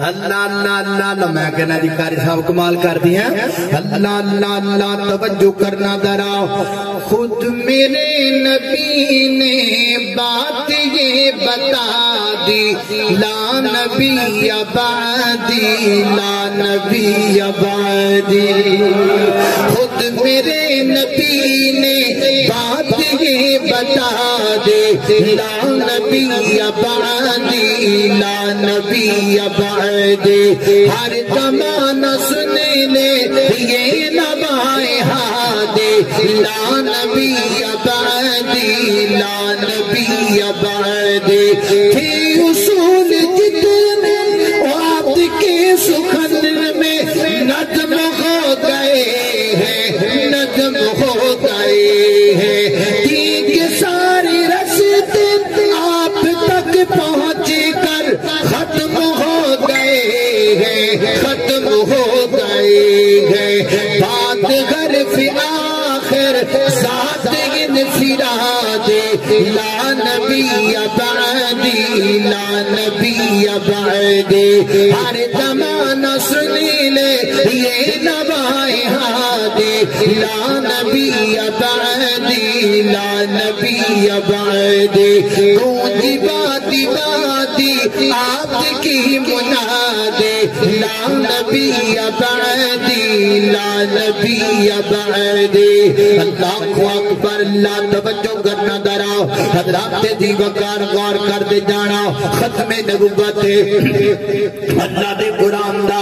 اللہ اللہ اللہ میں کہنا جی قاری صاحب کمال کر دی ہیں اللہ اللہ اللہ توجہ کرنا ذرا خود میرے نبی نے بات یہ بتا دی لا نبی بعدی لا نبی بعدی خود میرے نبی نے بات یہ بتا دی لا نبی بعدی لا نبی بعدی ہر زمانہ سنے لے یہ نوائے ہادی لا نبی بعدی لا نبی بعدی تھی اصول جتنے آپ کے سخن میں نظم ہو گئے ہیں نظم ہو گئے ہیں کہ ساری رستے آپ تک پہنچ کر ختم ہو گئے ہیں ختم ہو گئے ہیں بات غرف آخر ساتھ انفراد لا نبی بعدی لا نبی بعدی ہر زمانہ سنی لے یہ نوائے ہادی لا نبی بعدی لا نبی بعدی گونجی بادی بادی آپ کی منادی لا نبی بعدی لا نبی بعدی اللہ اکبر اللہ توجہ کرنا ذرا حضرات دی وقار غور کر دے جانا ختم نبوت اللہ دے قرآن دا